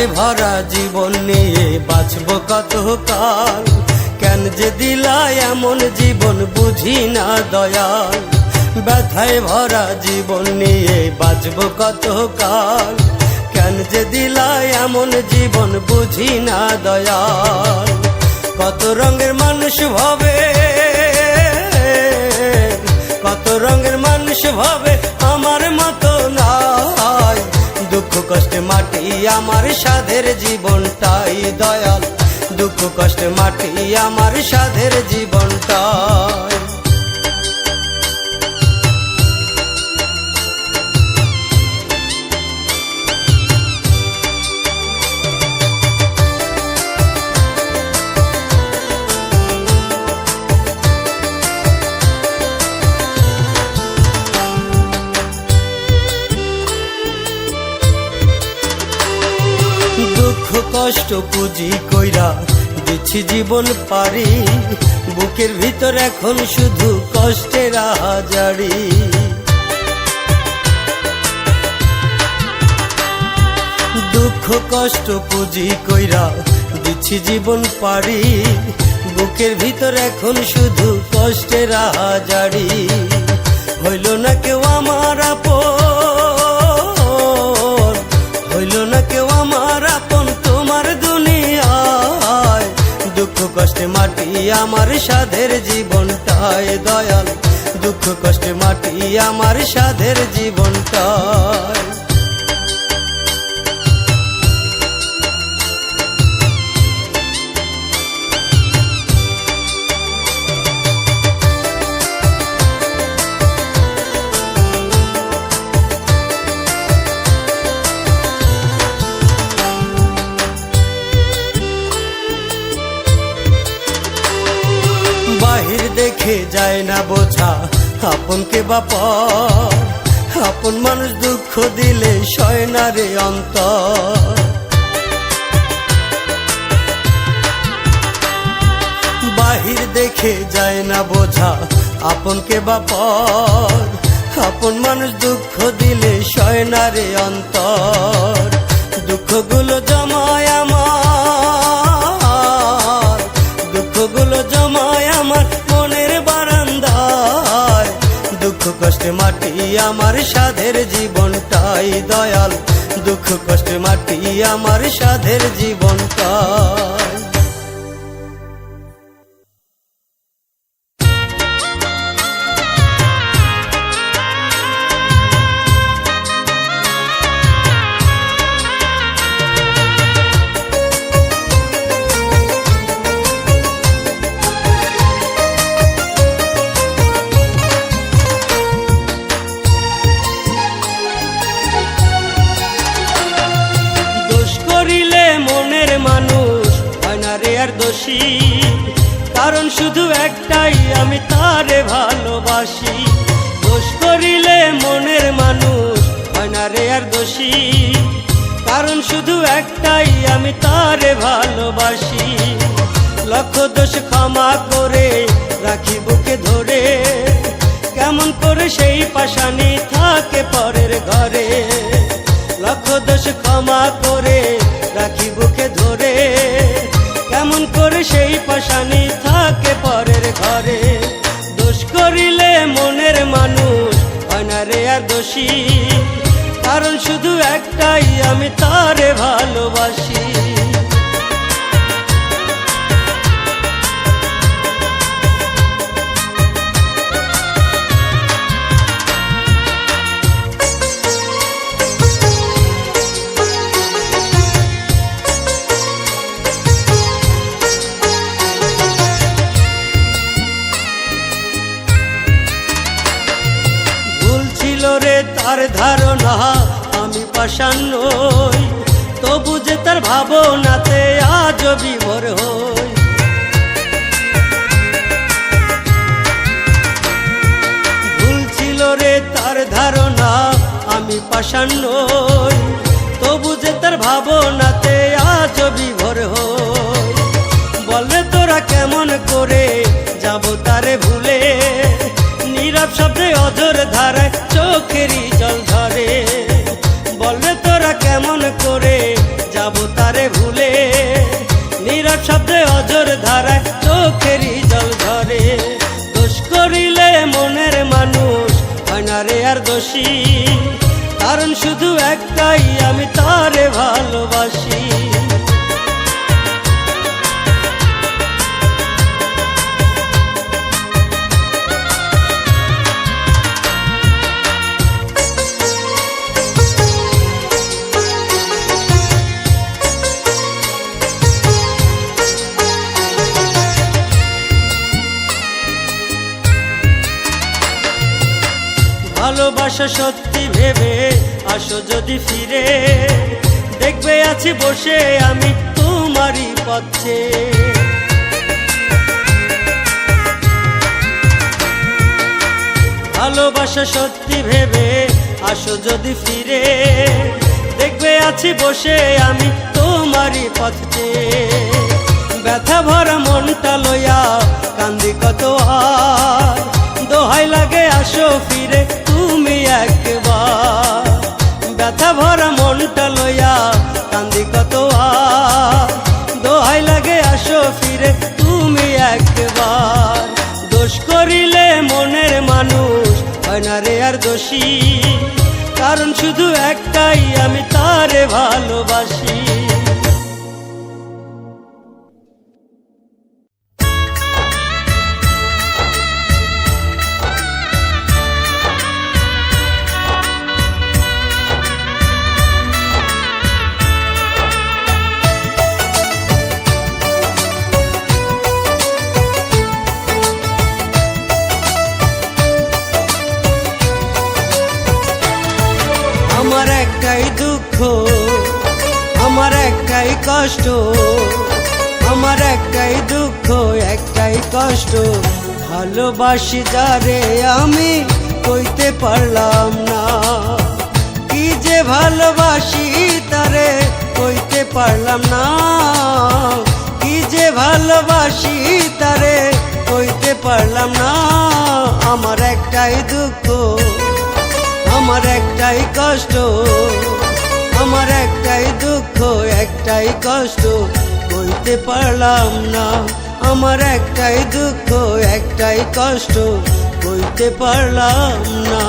ব্যথায় ভরা জীবন নিয়ে বাঁচবো কত কাল, কেন যে দিলা এমন জীবন বুঝি না দয়াল। ব্যথায় ভরা জীবন নিয়ে বাঁচবো কত কাল, কেন যে দিলা এমন জীবন বুঝি না দয়াল। কত রঙের মানুষ ভবে, কত রঙের মানুষ ভবে আমার মতো নাই। দুঃখ কষ্টে মাটি আমার সাধের জীবনটাই দয়াল, দুঃখ কষ্টে মাটি আমার সাধের জীবনটাই। দুঃখ কষ্ট পুঁজি কইরা দিচ্ছি জীবন পারি, বুকের ভিতর এখন শুধু কষ্টের আহাজারি। দুঃখ কষ্ট পুঁজি কইরা দিচ্ছি জীবন পারি, বুকের ভিতর এখন শুধু কষ্টের আহাজারি। হইল না কেউ আমার আপন, হইল না কেউ আমার আপন তোমার দুনিয়ায়। দুঃখ কষ্টে মাটি আমার সাধের জীবনটাই দয়াল, দুঃখ কষ্টে মাটি আমার সাধের জীবনটাই। বাহির দেখে যায় না বোঝা আপনকে বাপর, আপন মানুষ দুঃখ দিলে সয় না রে অন্তর। বাহির দেখে যায় না বোঝা আপনকে বাপর, আপন মানুষ দুঃখ দিলে সয় না রে অন্তর। দুঃখগুলো জমায় আমার, দুঃখগুলো জমায় আমার মনের বারান্দায়। দুঃখ কষ্টে মাটি আমার সাধের জীবনটাই দয়াল, দুঃখ কষ্টে মাটি আমার সাধের জীবনটাই। দোষী কারণ শুধু একটাই, আমি তারে ভালোবাসি। দোষ করিলে মনের মানুষ হয় না রে আর দোষী, কারণ শুধু একটাই, আমি তারে ভালোবাসি। লক্ষ দোষ ক্ষমা করে রাখি বুকে ধরে, কেমন করে সেই পাশানি থাকে পরের ঘরে। লক্ষ দোষ ক্ষমা করে রাখি বুকে ধরে, কেমন করে সেই পাশানি থাকে পরের ঘরে। দোষ করিলে মনের মানুষ হয় না রে আর দোষী, কারণ শুধু একটাই, আমি তারে ভালোবাসি। তার ধারণা আমি পাষাণ নই, তবু যে তার ভাবনাতে আজ বিভোর হই। ভুল ছিল রে তার ধারণা আমি পাষাণ নই, তবু যে তার ভাবনাতে আজ বিভোর হই। বললে তোরা কেমন করে যাব তারে ভুলে, নীরব শব্দে অঝোর ধারায় চোখেরই জল ঝরে। বললে তোরা কেমন করে যাব দোষী, কারণ শুধু একটাই আমি তারে ভালোবাসি। ভালোবাসা সত্যি ভেবে আসো যদি ফিরে, দেখবে আছি বসে আমি তোমারই পথে। ভালোবাসা সত্যি ভেবে আসো যদি ফিরে, দেখবে আছি বসে আমি তোমারই পথে। ব্যথা ভরা মনটা লইয়া কান্দি কত আর, দোহাই লাগে আসো ফিরে তুমি একবার। ব্যথা ভরা মনটা লইয়া কান্দি কত আর, দোহাই লাগে আসো ফিরে তুমি একবার। দোষ করিলে মনের মানুষ হয় না রে আর দোষী, কারণ শুধু একটাই আমি তারে ভালোবাসি। আমার একটাই দুঃখ, আমার একটাই কষ্ট, আমার একটাই দুঃখ একটাই কষ্ট। ভালোবাসি যারে আমি কইতে পারলাম না, কি যে ভালোবাসি তারে কইতে পারলাম না, কি যে ভালোবাসি তারে কইতে পারলাম না। আমার একটাই দুঃখ, আমার একটাই কষ্ট, আমার একটাই দুঃখ একটাই কষ্ট, কইতে পারলাম না। আমার একটাই দুঃখ একটাই কষ্ট, কইতে পারলাম না।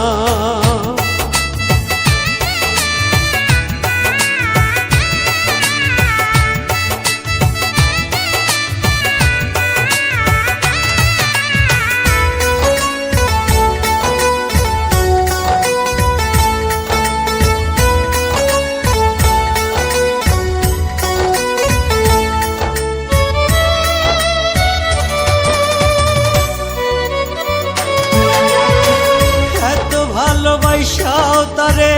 ভালোবাসাও তারে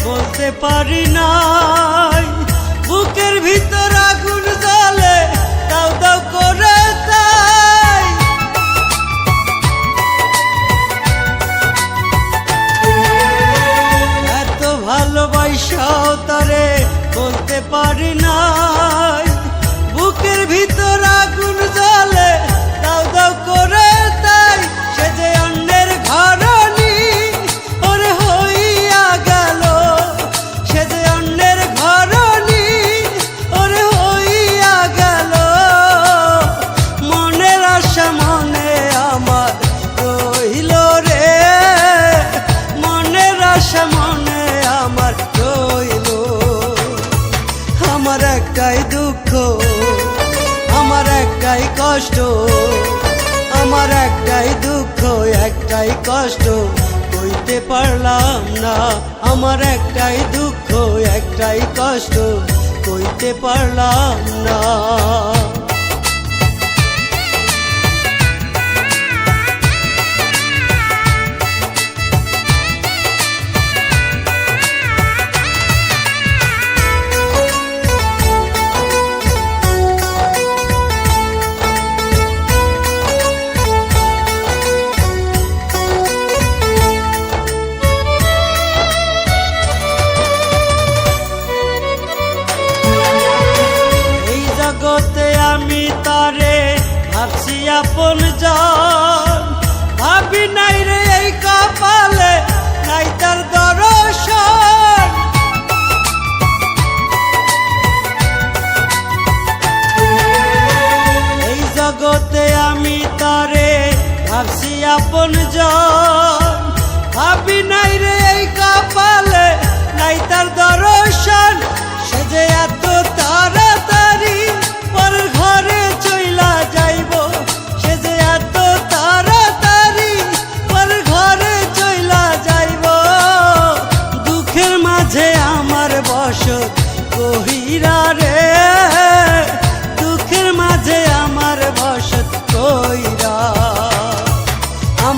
বলতে পারি নাই, বুকের ভিতর আগুন জ্বলে দাও দাও করে তাই। এত ভালোবাসাও তারে বলতে পারি নাই, বুকের ভিতর আগুন জ্বলে দাও দাও করে তাই। সে যে অন্যের ঘরণী ওরে হইয়া গেল, সে যে অন্যের ঘরণী ওরে হইয়া গেল। মনের আশা মনে আমার রইল রে, মনের আশা মনে আমার রইল। আমার একটাই দুঃখ, আমার একটাই কষ্ট, আমার একটাই দুঃখ একটাই কষ্ট, কইতে পারলাম না। আমার একটাই দুঃখ একটাই কষ্ট, কইতে পারলাম না। আমি তারে ভাবছি আপন জন, ভাবি নাই রে এই কপালে নাই তার দর্শন। এই জগতে আমি তারে ভাবছি আপন জন, ভাবি নাই রে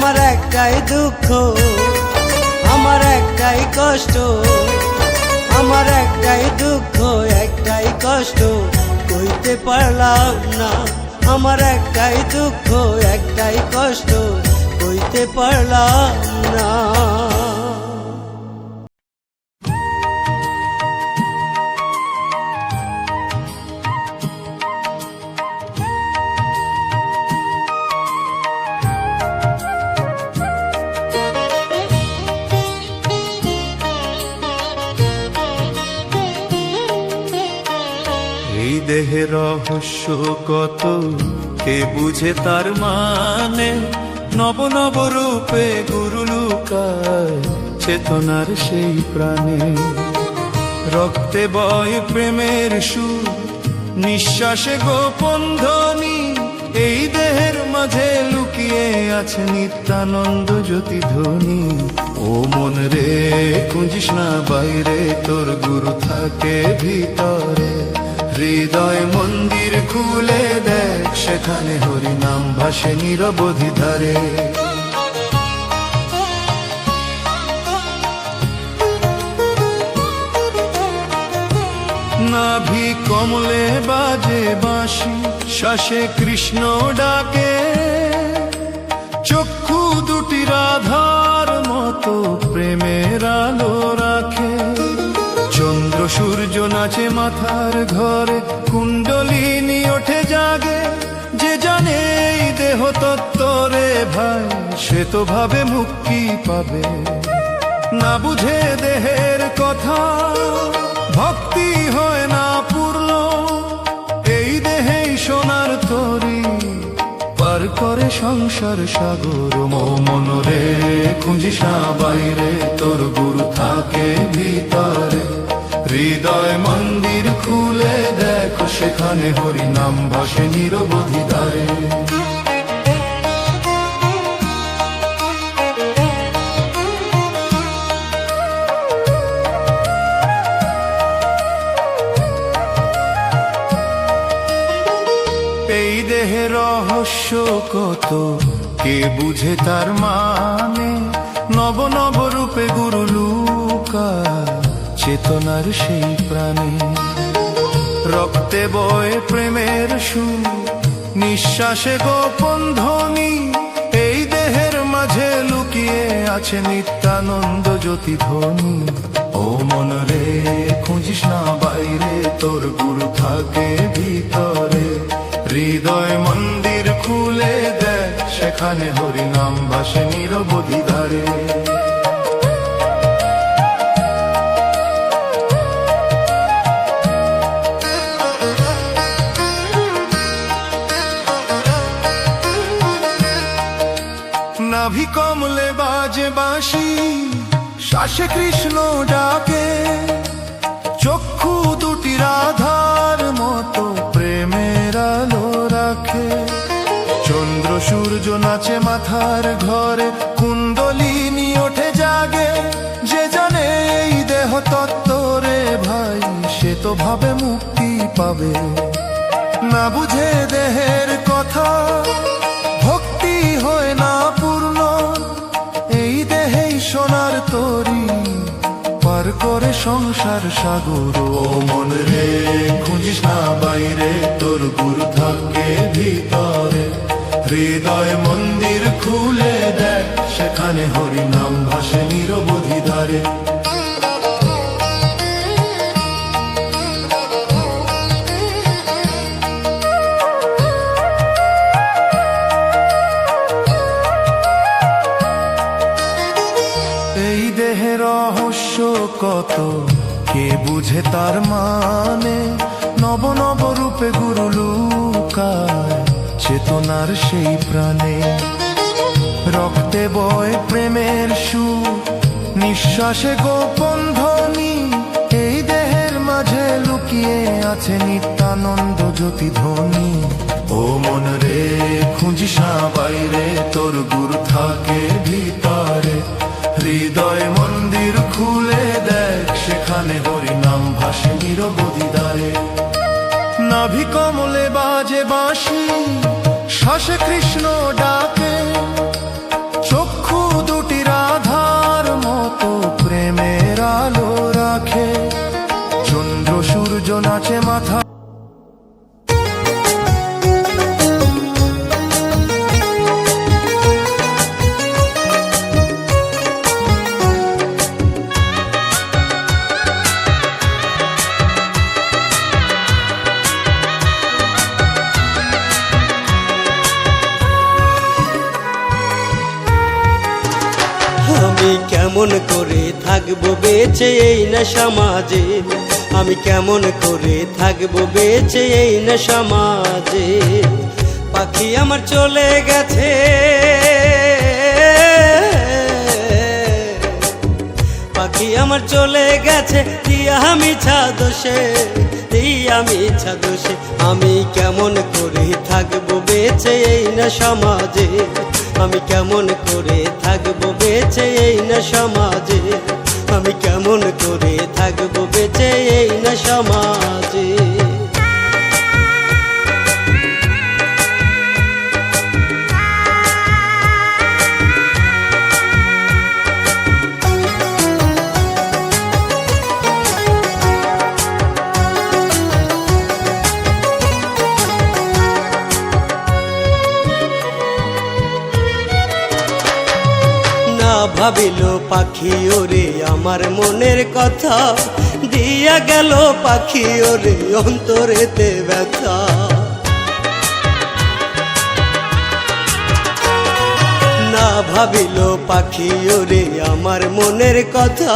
আমার একটাই দুঃখ, আমার একটাই কষ্ট, আমার একটাই দুঃখ, একটাই কষ্ট, কইতে পারলাম না। আমার একটাই দুঃখ, একটাই কষ্ট, কইতে পারলাম না। এই দেহে রহস্য কত, কে বুঝে তার মানে? নব নব রূপে গুরু লুকায় চেতনার সেই প্রাণে। রক্তে বয় প্রেমের সুর, নিঃশ্বাসে গোপন ধ্বনি। এই দেহের মাঝে লুকিয়ে আছে নিত্যানন্দ জ্যোতি ধ্বনি। ও মন রে, খুঁজিস না বাইরে, তোর গুরু থাকে ভিতরে। হৃদয় মন্দির খুলে দেখ, সেখানে হরি নাম ভাসে নিরবধি ধারে। নাভি কমলে বাজে বাঁশি, শ্বাসে কৃষ্ণ ডাকে। চক্ষু দুটি রাধার মতো প্রেমের আলো রাখে। চন্দ্র সূর্য নাচে মাথার ঘরে, কুণ্ডলিনী ওঠে জাগে। যে জানে এই দেহ তত্ত্বরে ভাই, সে তো ভাবে মুক্তি পাবে। না বুঝে দেহের কথা, ভক্তি হয় না পূর্ণ। এই দেহেই সোনার তরী, পার করে সংসার সাগর। মন রে, খুঁজিস না বাইরে, তোর গুরু থাকে ভিতরে। হৃদয় মন্দির খুলে দেখ, সেখানে হরি নাম ভাসে নিরবধি ধারে। এই দেহের রহস্য কত, কে বুঝে তার মানে? নব নব রূপে গুরু লুকায় চেতনার সেই প্রাণে। রক্তে বয় প্রেমের সুর, নিঃশ্বাসে গোপন ধ্বনি। এই দেহের মাঝে লুকিয়ে আছে নিত্যানন্দ জ্যোতি ধ্বনি। ও মন রে, খুঁজিস না বাইরে, তোর গুরু থাকে ভিতরে। হৃদয় মন্দির খুলে দেখ, সেখানে হরি নাম ভাসে নিরবধি ধারে। নাভি কমলে বাজে বাঁশি, শ্বাসে কৃষ্ণ ডাকে। চক্ষু দুটি রাধার মতো প্রেমের আলো রাখে। চন্দ্র সূর্য নাচে মাথার ঘরে, কুণ্ডলিনী ওঠে জাগে। যে জানে এই দেহ তত্ত্বরে ভাই, সে তো ভাবে মুক্তি পাবে। না বুঝে দেহের কথা, ভক্তি হয় না পূর্ণ। এই দেহেই সোনার তরী, পার করে সংসার সাগর। ও মন রে, খুঁজিস না বাইরে, তোর গুরু থাকে ভিতরে। হৃদয় মন্দির খুলে দেখ, সেখানে হরি নাম ভাসে নিরবধি ধারে। এই দেহের রহস্য কত, কে বুঝে তার মানে? নব নব রূপে গুরু লুকায় চেতনার সেই প্রাণে। রক্তে বয় প্রেমের সুর, নিঃশ্বাসে গোপন ধ্বনি। এই দেহের মাঝে লুকিয়ে আছে নিত্যানন্দ জ্যোতি ধ্বনি। ও মন রে, খুঁজিস না বাইরে, তোর গুরু থাকে ভিতরে। হৃদয় মন্দির খুলে দেখ, সেখানে হরি নাম ভাসে নিরবধি ধারে। নাভি কমলে বাজে বাঁশি, শ্বাসে কৃষ্ণ ডাকে। আমি কেমন করে থাকবো বেঁচে এই না সমাজে, আমি কেমন করে থাকবো বেঁচে এই না সমাজে। পাখি আমার চলে গেছে, পাখি আমার চলে গেছে দিয়া মিছা দোষে, দিয়া মিছা দোষে। আমি কেমন করে থাকবো বেঁচে এই না সমাজে, আমি কেমন করে থাকবো বেঁচে এই না সমাজে, আমি কেমন করে থাকবো বেঁচে এই না সমাজে। ভাবিল পাখি ওরে আমার মনের কথা, দিয়া গেল পাখি ওরে অন্তরেতে ব্যথা। না ভাবিল পাখি ওরে আমার মনের কথা,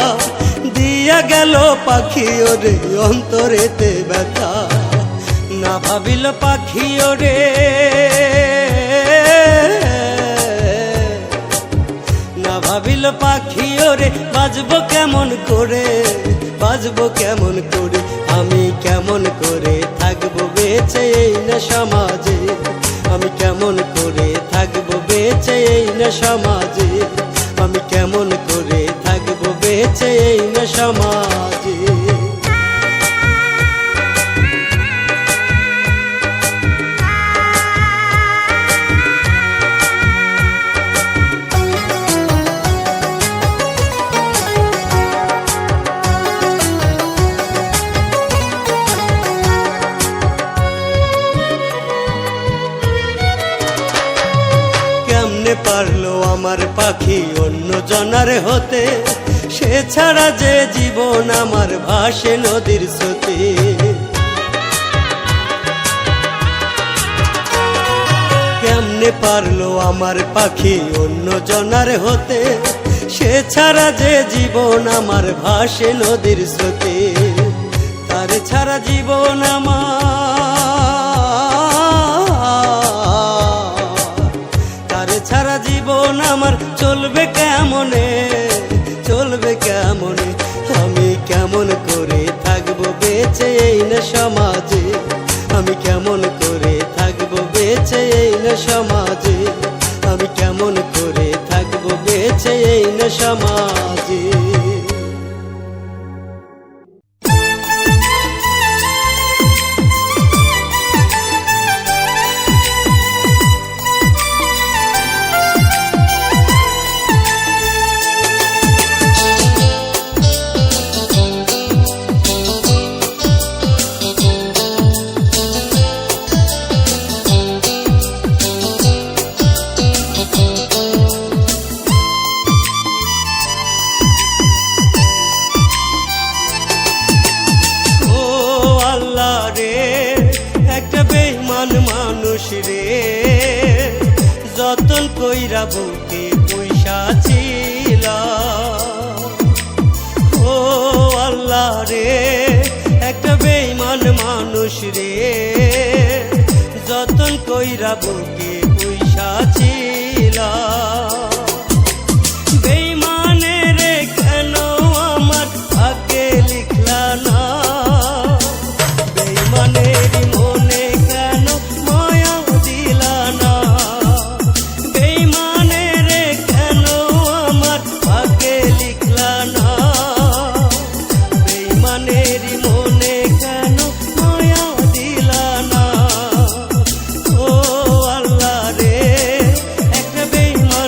দিয়া গেল পাখি ওরে অন্তরেতে ব্যথা। না ভাবিল পাখি ওরে, ভাবিল পাখি ওরে বাজবো কেমন করে, বাজবো কেমন করে। আমি কেমন করে থাকবো বেঁচে এই না সমাজে, আমি কেমন করে থাকবো বেঁচে এই না সমাজে, আমি কেমন করে থাকবো বেঁচে এই না সমাজে। পারলো আমার পাখি অন্য জনার হতে, সে ছাড়া যে জীবন আমার ভাসে নদীর স্রোতে। কেমনে পারলো আমার পাখি অন্য জনার হতে, সে ছাড়া যে জীবন আমার ভাসে নদীর স্রোতে। তার ছাড়া জীবন আমার, ছাড়া জীবন আমার চলবে কেমনে, চলবে কেমনে। আমি কেমন করে থাকবো বেঁচে এই না সমাজে, আমি কেমন করে থাকবো বেঁচে এই না সমাজে, আমি কেমন করে থাকবো বেঁচে এই না সমাজে। মানুষ রে যতন কইরা বুকে পয়সা ছিল, ও আল্লাহ রে একটা বেঈমান মানুষ রে যতন কইরা বুকে পয়সা ছিল। বেঈমানের কেন আমার ভাগ্যে লিখলা না, বেঈমানের মনে কেন মায়া দিলা না, বেঈমানের কেন আমার ভাগ্যে লিখলা না, বেঈমানের মনে কেন মায়া দিলা না। ও আল্লাহ রে একটা বেঈমান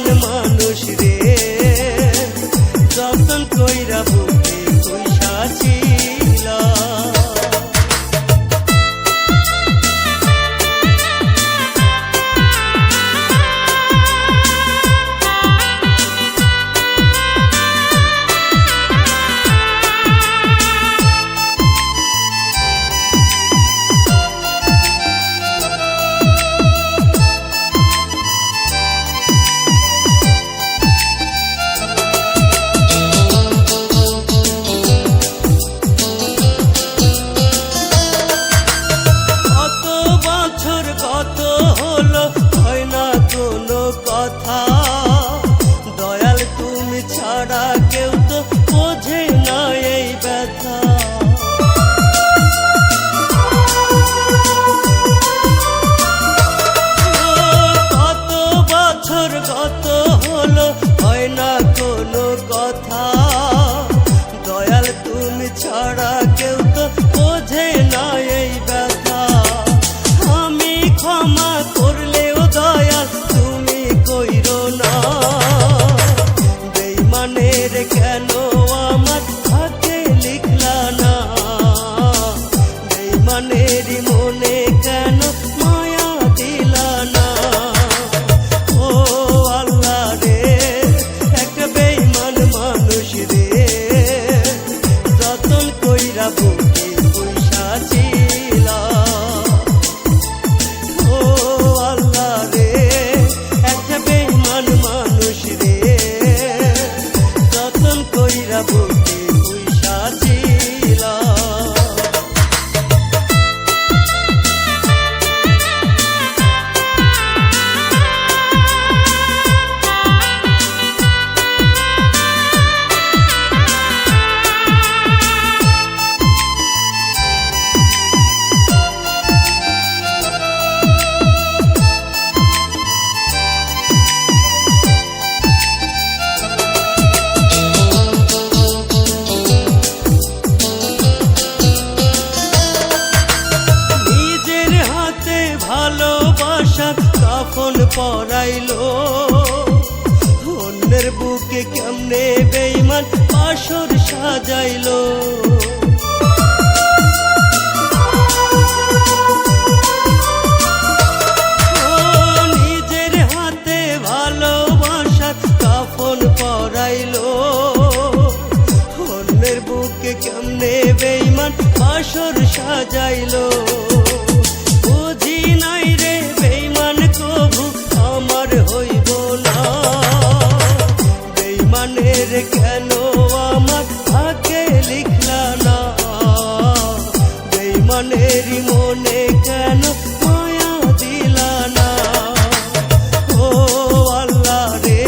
হলো হয় না কোনো কথা, দয়াল তুমি ছাড়া কেউ তো বোঝে না এই ব্যথা। আমি ক্ষমা করলেও দয়াল তুমি কইরো না, বেঈমানের কেন আমার ভাগ্যে লিখলা না, বেঈমানের মনে কেন মায়া দিলা না। ও আল্লাহ রে, একটা বেঈমান মানুষ রে, যতন কইরা বুকে পয়সা ছিলা। ও আল্লাহ রে, একটা বেঈমান মানুষ রে, যতন কইরা বুকে পয়সা ছিলা। নিজের হাতে ভালোবাসার কাফন পরাইলো, অন্যের বুকে কেমনে বেঈমান বাসর সাজাইলো। ও নিজের হাতে ভালোবাসার কাফন পরাইলো, অন্যের বুকে কেমনে বেঈমান বাসর সাজাইলো। বুঝি নাই রে বেঈমান কবু আমার হইব না, বেঈমানের কেন আমার ভাগ্যে লিখলা না, বেঈমানের মনে কেন মায়া দিলা না। ও আল্লাহ রে,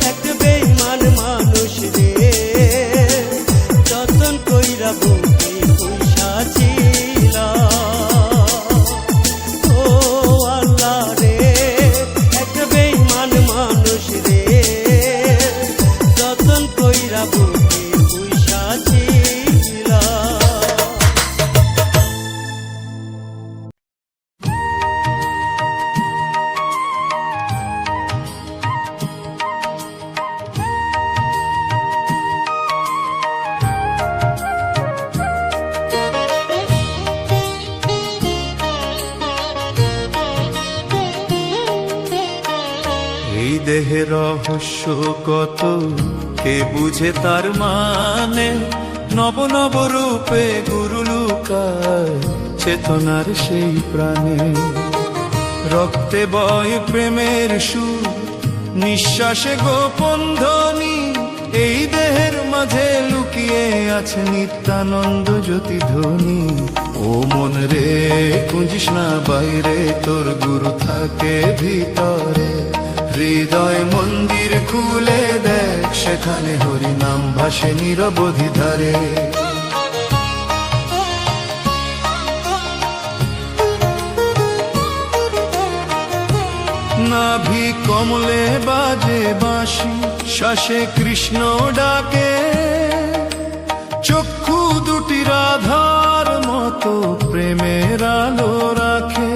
একটা বেঈমান মানুষ রে, যতন কইরা বুকে পয়সা ছিলা। ও আল্লাহ রে, একটা বেঈমান মানুষ রে, যতন কইরা বুকে পয়সা ছিলা। এই দেহে রহস্য কত, কে বুঝে তার মানে, নব নব রূপে গুরু লুকায় চেতনার সেই প্রাণে। রক্তে বয় প্রেমের সুর, নিঃশ্বাসে গোপন ধ্বনি, এই দেহের মাঝে লুকিয়ে আছে নিত্যানন্দ জ্যোতি ধ্বনি। ও মন রে, খুঁজিস না বাইরে, তোর গুরু থাকে ভিতরে। হৃদয় মন্দির খুলে দেখ, সেখানে হরি নাম ভাসে নিরবধি ধারে। নাভি কমলে বাজে বাঁশি, শ্বাসে কৃষ্ণ ডাকে, চক্ষু দুটি রাধার মতো প্রেমের আলো রাখে।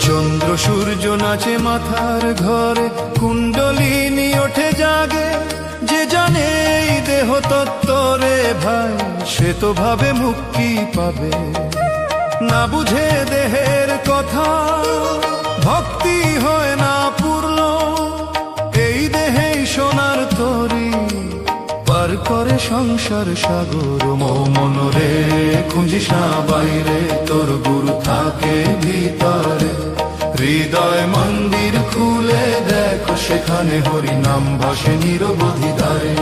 চন্দ্র সূর্য নাচে মাথার ঘরে, কুণ্ডলিনী ওঠে জাগে। যে জানে এই দেহ তত্ত্বরে ভাই, সে তো ভাবে মুক্তি পাবে। না বুঝে দেহের কথা, ভক্তি হয় না পূর্ণ। এই দেহেই সোনার তরী, পার করে সংসার সাগর। মন রে, খুঁজিস না বাইরে, তোর গুরু থাকে ভিতরে। হৃদয় মন্দির খুলে দেখ, সেখানে হরি নাম ভাসে নিরবধি ধারে।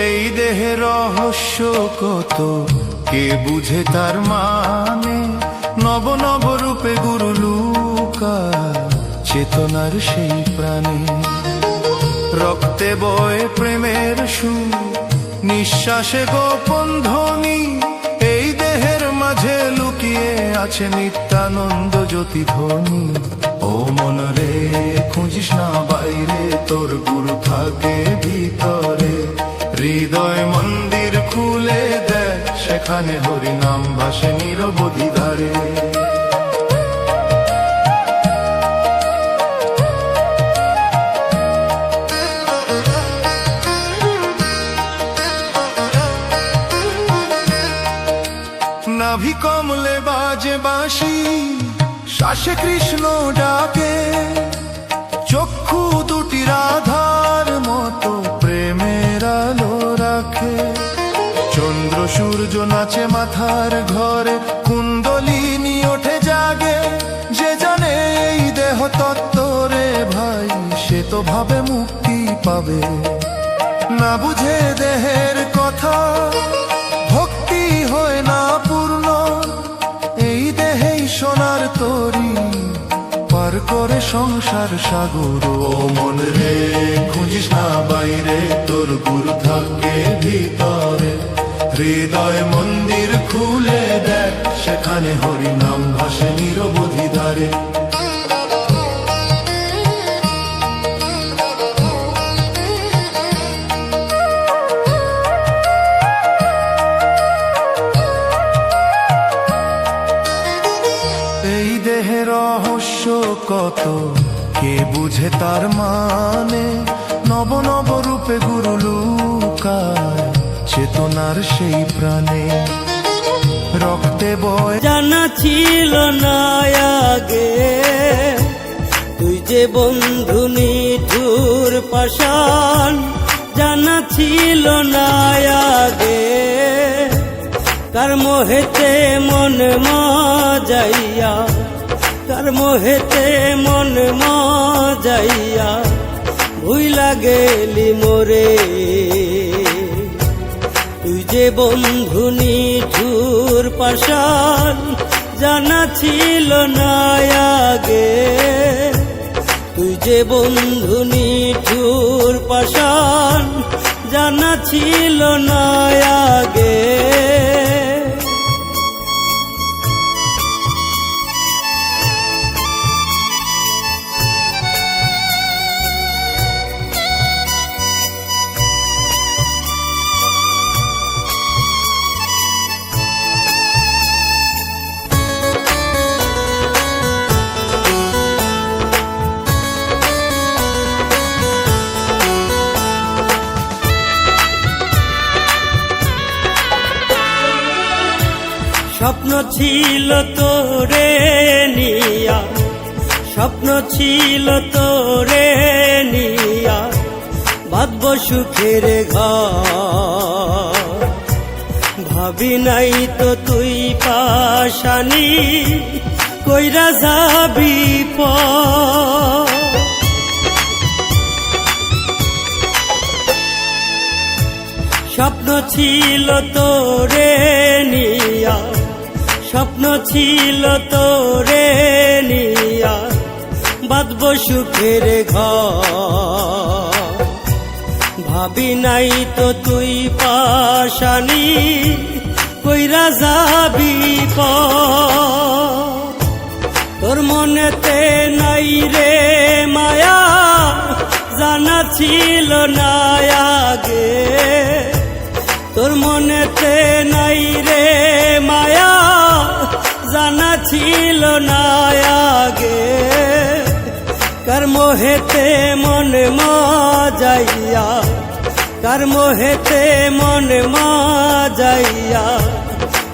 এই দেহে রহস্য কত, কে বুঝে তার মানে, নব নব রূপে গুরু লুকায় চেতনার সেই প্রাণে। রক্তে বয় প্রেমে নিঃশ্বাসে গোপন ধ্বনি, এই দেহের মাঝে লুকিয়ে আছে নিত্যানন্দ জ্যোতি ধ্বনি। ও মন রে খুঁজিস না বাইরে, তোর গুরু থাকে ভিতরে। হৃদয় মন্দির খুলে দেখ, সেখানে হরি নাম ভাসে নিরবধি ধারে। নাভি কমলে বাজে বাঁশি, শ্বাসে কৃষ্ণ ডাকে, চক্ষু দুটি রাধার মতো প্রেমের আলো রাখে। চন্দ্র সূর্য নাচে মাথার ঘরে, কুণ্ডলিনী ওঠে জাগে। যে জানে এই দেহ তত্ত্ব রে ভাই, সে তো ভাবে মুক্তি পাবে। না বুঝে দেহের কথা, ভক্তি হয় না পূর্ণ। এই দেহেই সোনার তরি, পার করে সংসার সাগর। ও মন রে খুঁজিস না বাইরে, তোর গুরু থাকে ভিতরে। হৃদয় মন্দির খুলে দেখ, সেখানে হরি নাম ভাসে নিরবধি ধারে। এই দেহের রহস্য কত, কে বুঝে তার মানে। নব নব রূপে গুরু লুকায়, চেতনার সেই প্রাণে। রক্তে বয় জানা ছিল না আগে, তুই যে বন্ধু নিঠুর পাষাণ। জানা ছিল না আগে, কার মোহেতে মন যাইয়া, কার মোহেতে মন যাইয়া, ভুইলা গেলি মোরে। তুই যে বন্ধু নিঠুর পাষাণ, জানা ছিল না আগে। তুই যে বন্ধু নিঠুর পাষাণ, জানা ছিল না আগে। স্বপ্ন ছিল তোরে নিয়া, স্বপ্ন ছিল তোরে নিয়া, বাঁধব সুখের ঘর। ভাবি নাই তো তুই পাশানি, কইরা যাবি পর। স্বপ্ন ছিল তোরে নিয়া, স্বপ্ন ছিল তোরে নিয়া, বাঁধব সুখের ঘর। ভাবি নাই তো তুই পাশানি, কইরা যাবি পর। তোর মনেতে নাই রে মায়া, জানা ছিল না আগে। তোর মনেতে নাই রে মায়া, জানা ছিল না আগে। কার মোহেতে মন যাইয়া, কার মোহেতে মন যাইয়া,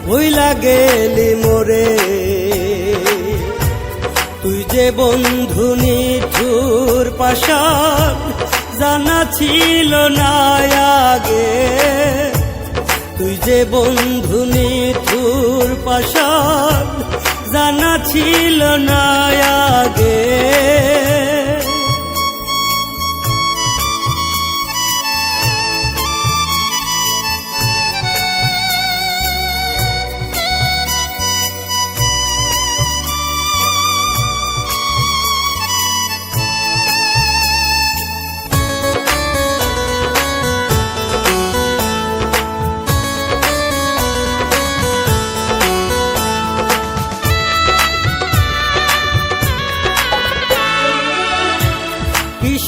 ভুইলা গেলি মোরে। তুই যে বন্ধু নিঠুর পাষাণ, জানা ছিল না আগে। তুই যে বন্ধু নিঠুর পাষাণ, জানা ছিল না আগে।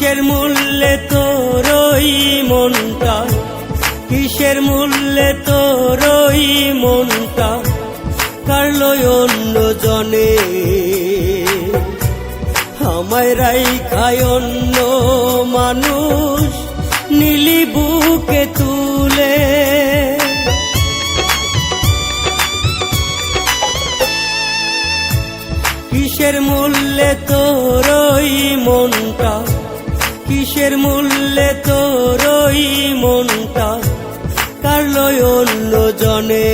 কিসের মূল্যে তোর ওই মনটা, কিসের মূল্যে তোর ওই মনটা কাড়লো অন্য জনে, আমায় রাইখায় অন্য মানুষ নীলি বুকে তুলে। কিসের মূল্যে তোর ওই মনটা, কিসের মূল্যে তোর ওই মনটা কাড়লো অন্য জনে,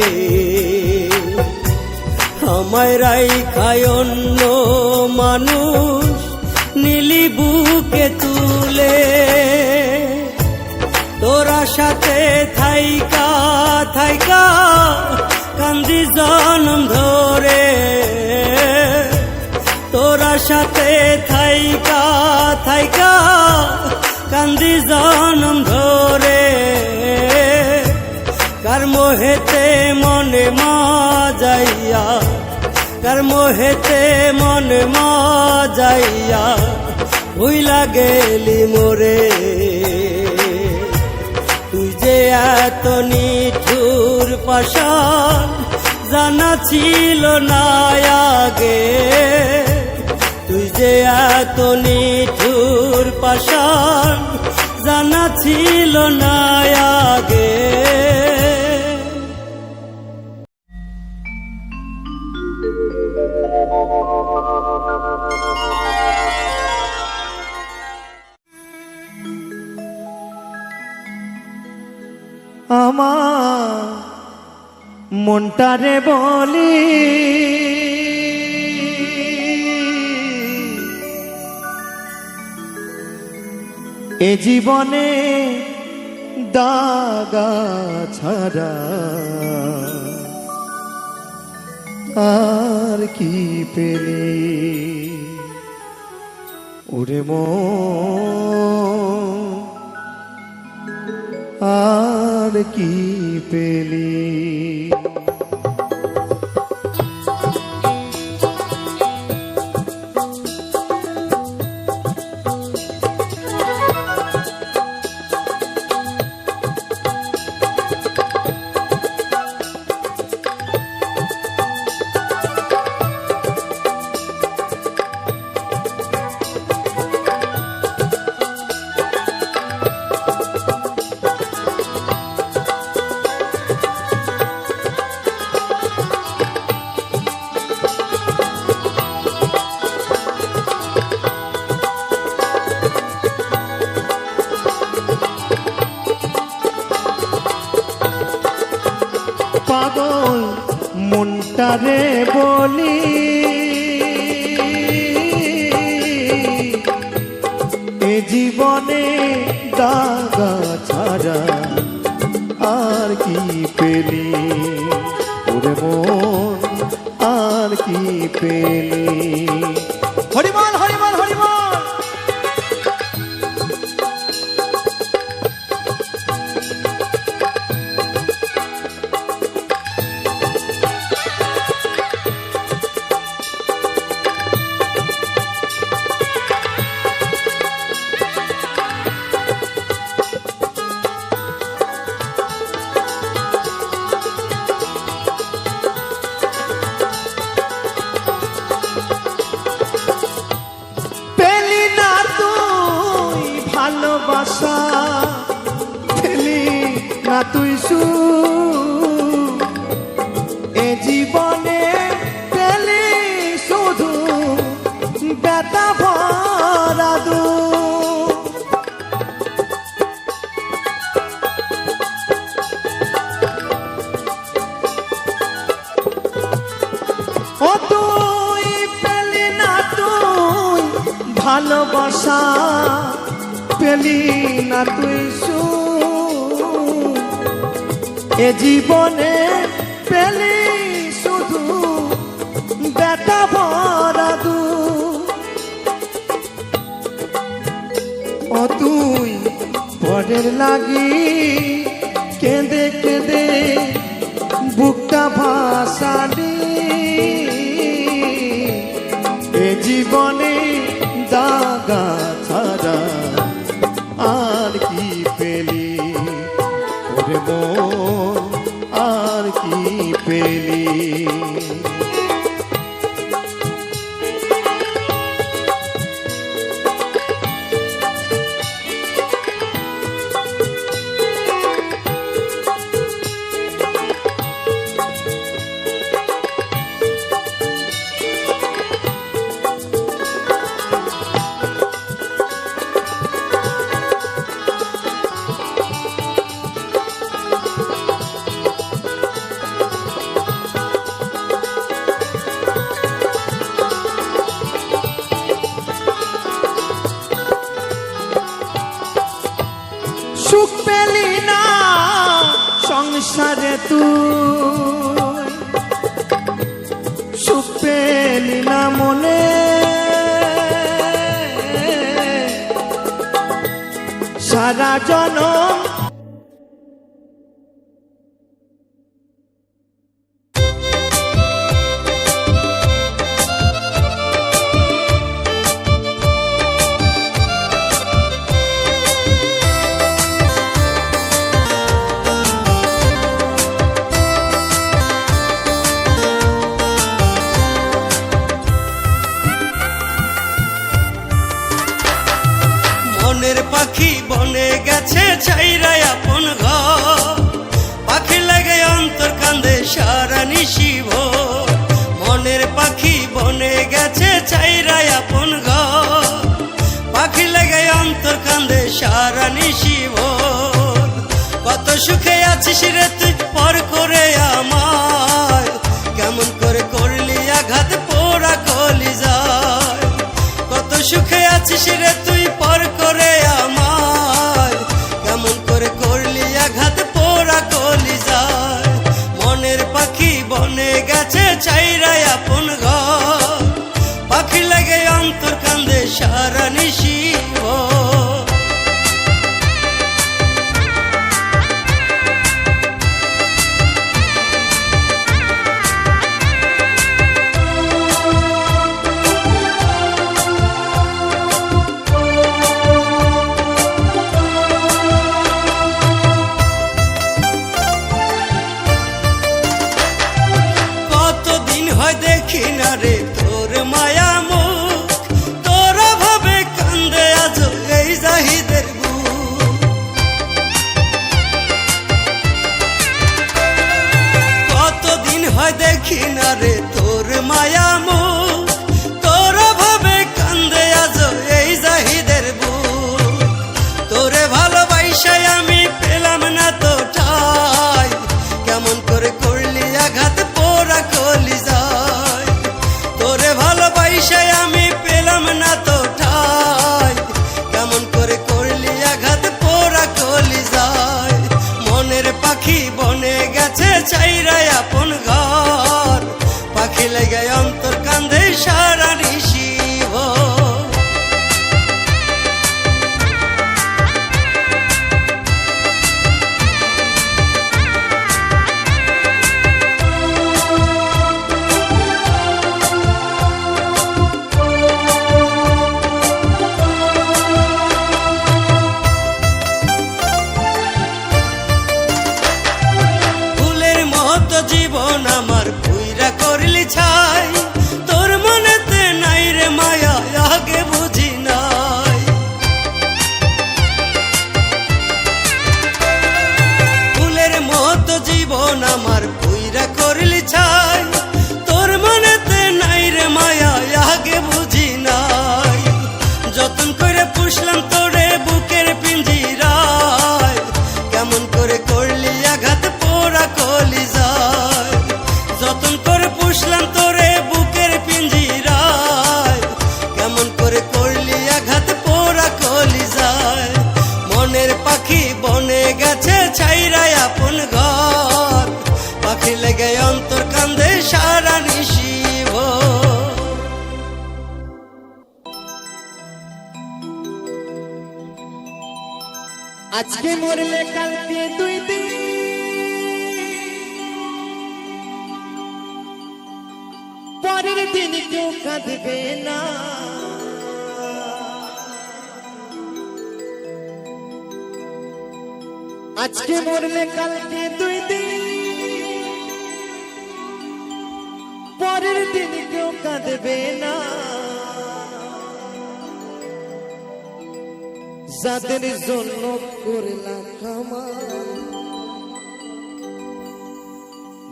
আমায় রাইখায় অন্য মানুষ নীলি বুকে তুলে। তোরা সাথে থাইকা থাইকা কান্দি জনম ধরে, তোরা সাথে থাইকা থাইকা কান্দি জনম ধরে, কার মোহেতে মনে মা যাইয়া, কার মোহেতে মনে মা যাইয়া ভুইলা গেলি মোরে। তুই যে এত নিঠুর পাষাণ জানা ছিল না আগে, তুই যে এত নিঠুর পাষাণ জানা ছিল না আগে। আমার মনটারে বলি এ জীবনে দাগা ছাড়া আর কি পেলে ওরে মন, আর কি পেলি। পাগল মনটারে বলি এ জীবনে দাগা ছাড়া আর কি পেলি ওরে মন, আর কি পেলি। হরিবল হরিবল হরিবল। ভালোবাসা পেলি না তুই সুখ, এ জীবনে পেলি শুধু ব্যথা ভরা দুঃখ। ও তুই পেলি না তুই ভালোবাসা, পেলি না তুই সুখ, এ জীবনে পেলি শুধু ব্যথা ভরা দুঃখ। ও তুই পরের লাগি কেঁদে কেঁদে বুকটা ভাসালি, এ জীবনে দাগা ছাড়া সংসারে তুই সুখ পেলি না মনে, সারা জনম মনের পাখি বনে গেছে ছাইরা আপন ঘর, পাখি লাগে অন্তর কান্দে সারা নিশিভ। মনের পাখি বনে গেছে ছাইরা আপন ঘর, পাখি লাগে অন্তর কান্দে সারা নিশিভ। কত সুখে আছিস রে তুই পর করে আমায়, কেমন করে করলি আঘাত পোড়া কলিজায়। কত সুখে আছিস রে তুই পর করে আমায়, কেমন করে করলি আঘাত পোড়া কলিজায়। মনের পাখি বনে গেছে ছাইরা আপন ঘর, পাখি লাগে অন্তর কান্দে সারা নিশিভ। দেখি না রে তোর মায়া মুখ, তোর ভাবে কান্দে আজ এই জাহিদের বুক। কতদিন হয় দেখি না রে তোর মায়া মুখ, তোর ভাবে কান্দে আজ এই জাহিদের বুক। তোরে ভালোবাসায় আমি পেলাম না তো ঠাই, কেমন করে করলি আঘাত পোড়া কলিজায়। তোরে ভালোবাসায় আমি পেলাম না তো ঠাই, কেমন করে করলি আঘাত পোড়া কলিজায়। মনের পাখি বনে গেছে ছাইরা আপন ঘর, পাখি লেগে অন্তর কান্দে সারা নিশিভ। জীবন আমার পুইরা করলি ছাই, তোর মনেতে নাই রে মায়া আগে বুঝি নাই। ফুলের মতো জীবন আমার পুইরা করলি ছাই, তোর মনেতে নাই রে মায়া আগে বুঝি নাই। যতন করে পুষলাম তোরে বুকের পিঞ্জিরায়, কেমন করে করলি আঘাত পোড়া কলিজায়। যতন করে পুষলাম তোরে বুকের পিঞ্জিরায়, কেমন করে করলি আঘাত পোড়া কলিজায়। মনের পাখি বনে গেছে ছাইরা আপন ঘর, পাখি লেগে অন্তর কান্দে সারা নিশিভ। আজকে মরলে কালকে দুই দিন, পরের দিন কেউ কাঁদবে না। আজকে মরলে কালকে দুই দিন, পরের দিন কেউ কাঁদবে না। যাদের জন্য করলাম কামাই,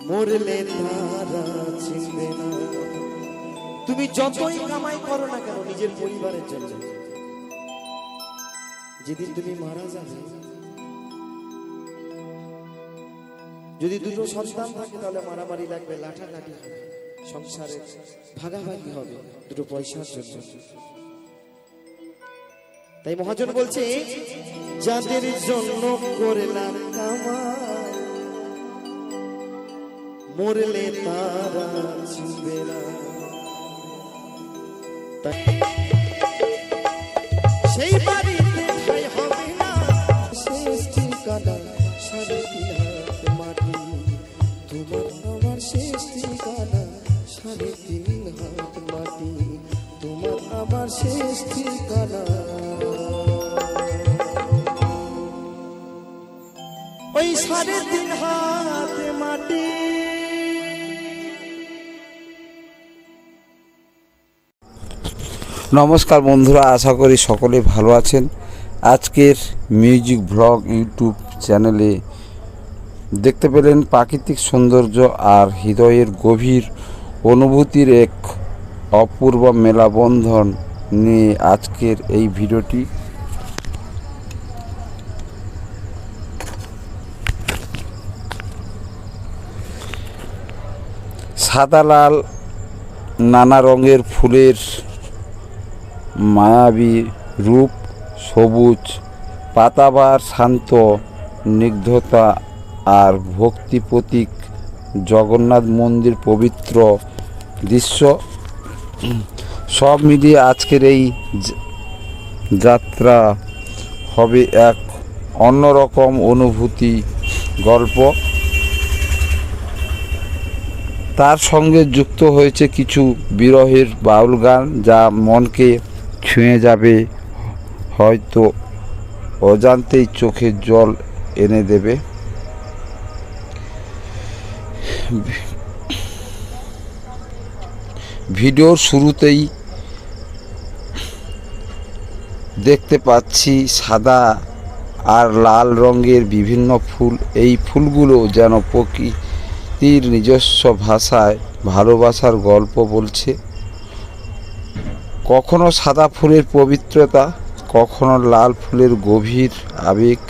মরলে তারা চিনবে না। তুমি যতই কামাই করো না কেন নিজের পরিবারের জন্য, যেদিন তুমি মারা যাবে, যদি দুটো সন্তান থাকে তাহলে মারামারি লাগবে, লাঠালাঠি হবে, সংসারে ভাগাভাগি হবে দুটো পয়সার জন্য। তাই মহাজন বলছে যাদের জন্য করলাম কামাই, মরলে তারা চিনবে না। সেই বাড়িতে ঠাঁই হবে না, শেষ ঠিকানা 3.5 হাত মাটি। তোমার আমার শেষ ঠিকানা 3.5 হাত মাটি। তোমার আমার শেষ ঠিকানা ওই 3.5 হাত মাটি। নমস্কার বন্ধুরা, আশা করি সকলে ভালো আছেন। আজকের মিউজিক ব্লগ ইউটিউব চ্যানেলে দেখতে পেলেন প্রাকৃতিক সৌন্দর্য আর হৃদয়ের গভীর অনুভূতির এক অপূর্ব মেলাবন্ধন নিয়ে আজকের এই ভিডিওটি। সাদা লাল নানা রঙের ফুলের মায়াবী রূপ, সবুজ পাতাবার শান্ত স্নিগ্ধতা আর ভক্তি প্রতীক জগন্নাথ মন্দির পবিত্র দৃশ্য, সব মিলিয়ে আজকের এই যাত্রা হবে এক অন্যরকম অনুভূতি গল্প। তার সঙ্গে যুক্ত হয়েছে কিছু বিরহের বাউল গান, যা মনকে ছুঁয়ে যাবে, হয়তো অজান্তেই চোখের জল এনে দেবে। ভিডিওর শুরুতেই দেখতে পাচ্ছি সাদা আর লাল রঙের বিভিন্ন ফুল। এই ফুলগুলো যেন প্রকৃতির নিজস্ব ভাষায় ভালোবাসার গল্প বলছে। কখনো সাদা ফুলের পবিত্রতা, কখনো লাল ফুলের গভীর আবেগ।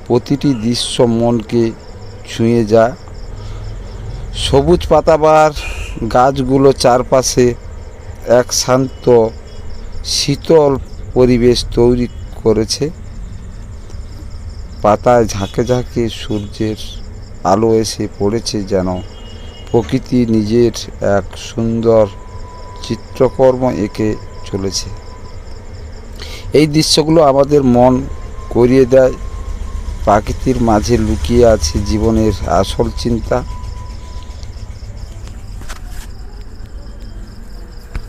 প্রতিটি দৃশ্য মনকে ছুঁয়ে যায়। সবুজ পাতাবার গাছগুলো চারপাশে এক শান্ত শীতল পরিবেশ তৈরি করেছে। পাতায় ঝাঁকে ঝাঁকে সূর্যের আলো এসে পড়েছে, যেন প্রকৃতি নিজের এক সুন্দর চিত্রকর্ম এঁকে চলেছে। এই দৃশ্যগুলো আমাদের মন করিয়ে দেয় প্রকৃতির মাঝে লুকিয়ে আছে জীবনের আসল চিন্তা।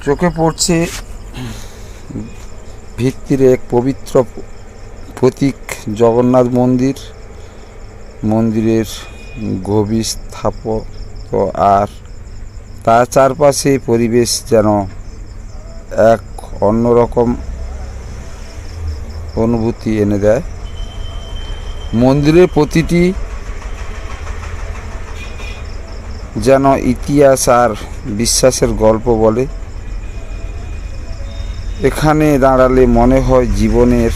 চোখে পড়ছে ভিত্তির এক পবিত্র প্রতীক জগন্নাথ মন্দির। মন্দিরের গভীর স্থাপত্য আর তার চারপাশে পরিবেশ যেন এক অন্যরকম অনুভূতি এনে দেয়। মন্দিরের প্রতিটি যেন ইতিহাস আর বিশ্বাসের গল্প বলে। এখানে দাঁড়ালে মনে হয় জীবনের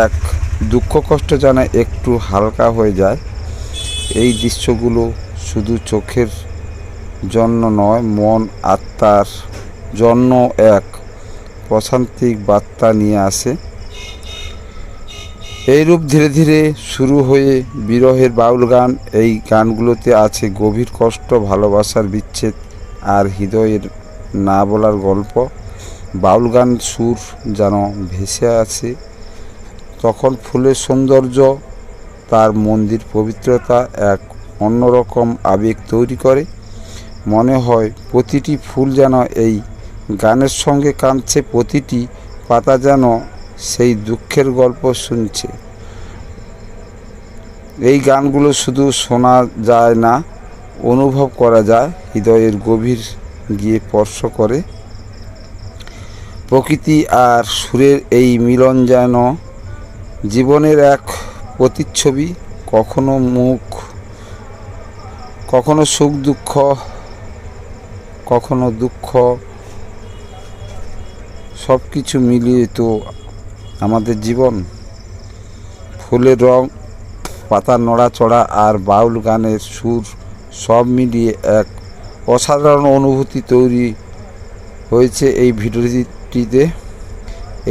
এক দুঃখ কষ্ট যেন একটু হালকা হয়ে যায়। এই দৃশ্যগুলো শুধু চোখের জন্য নয়, মন আত্মার জন্য এক প্রশান্তিক বার্তা নিয়ে আসে। এইরূপ ধীরে ধীরে শুরু হয়ে বিরহের বাউল গান। এই গানগুলোতে আছে গভীর কষ্ট, ভালোবাসার বিচ্ছেদ আর হৃদয়ের না বলার গল্প। বাউল গান সুর যেন ভেসে আছে তখন ফুলের সৌন্দর্য, তার মন্দির পবিত্রতা এক অন্যরকম আবেগ তৈরি করে। মনে হয় প্রতিটি ফুল যেন এই গানের সঙ্গে কাঁদছে, প্রতিটি পাতা যেন সেই দুঃখের গল্প শুনছে। এই গানগুলো শুধু শোনা যায় না, অনুভব করা যায়, হৃদয়ের গভীর গিয়ে স্পর্শ করে। প্রকৃতি আর সুরের এই মিলন যেন জীবনের এক প্রতিচ্ছবি। কখনো সুখ দুঃখ, কখনো দুঃখ, সব কিছু মিলিয়ে তো আমাদের জীবন। ফুলের রং, পাতার নড়াচড়া আর বাউল গানের সুর সব মিলিয়ে এক অসাধারণ অনুভূতি তৈরি হয়েছে এই ভিডিওটিতে।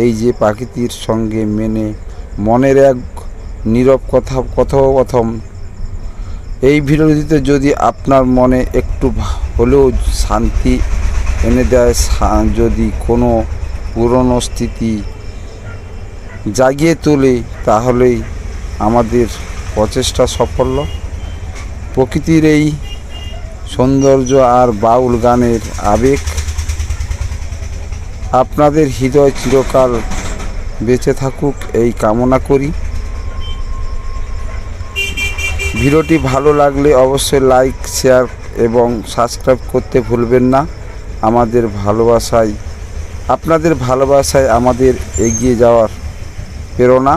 এই যে প্রকৃতির সঙ্গে মনের এক নীরব কথোপকথন এই ভিডিওটিতে যদি আপনার মনে একটু হলেও শান্তি এনে দেয়, যদি কোনো পুরনো স্মৃতি জাগিয়ে তোলে, তাহলেই আমাদের প্রচেষ্টা সফল। প্রকৃতির এই সৌন্দর্য আর বাউল গানের আবেগ আপনাদের হৃদয় চিরকাল বেঁচে থাকুক এই কামনা করি। ভিডিওটি ভালো লাগলে অবশ্যই লাইক, শেয়ার এবং সাবস্ক্রাইব করতে ভুলবেন না। আপনাদের ভালোবাসায় আমাদের এগিয়ে যাওয়ার প্রেরণা।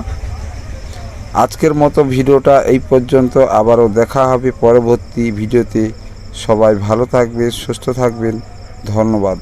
আজকের মতো ভিডিওটা এই পর্যন্ত, আবারও দেখা হবে পরবর্তী ভিডিওতে। সবাই ভালো থাকবেন, সুস্থ থাকবেন, ধন্যবাদ।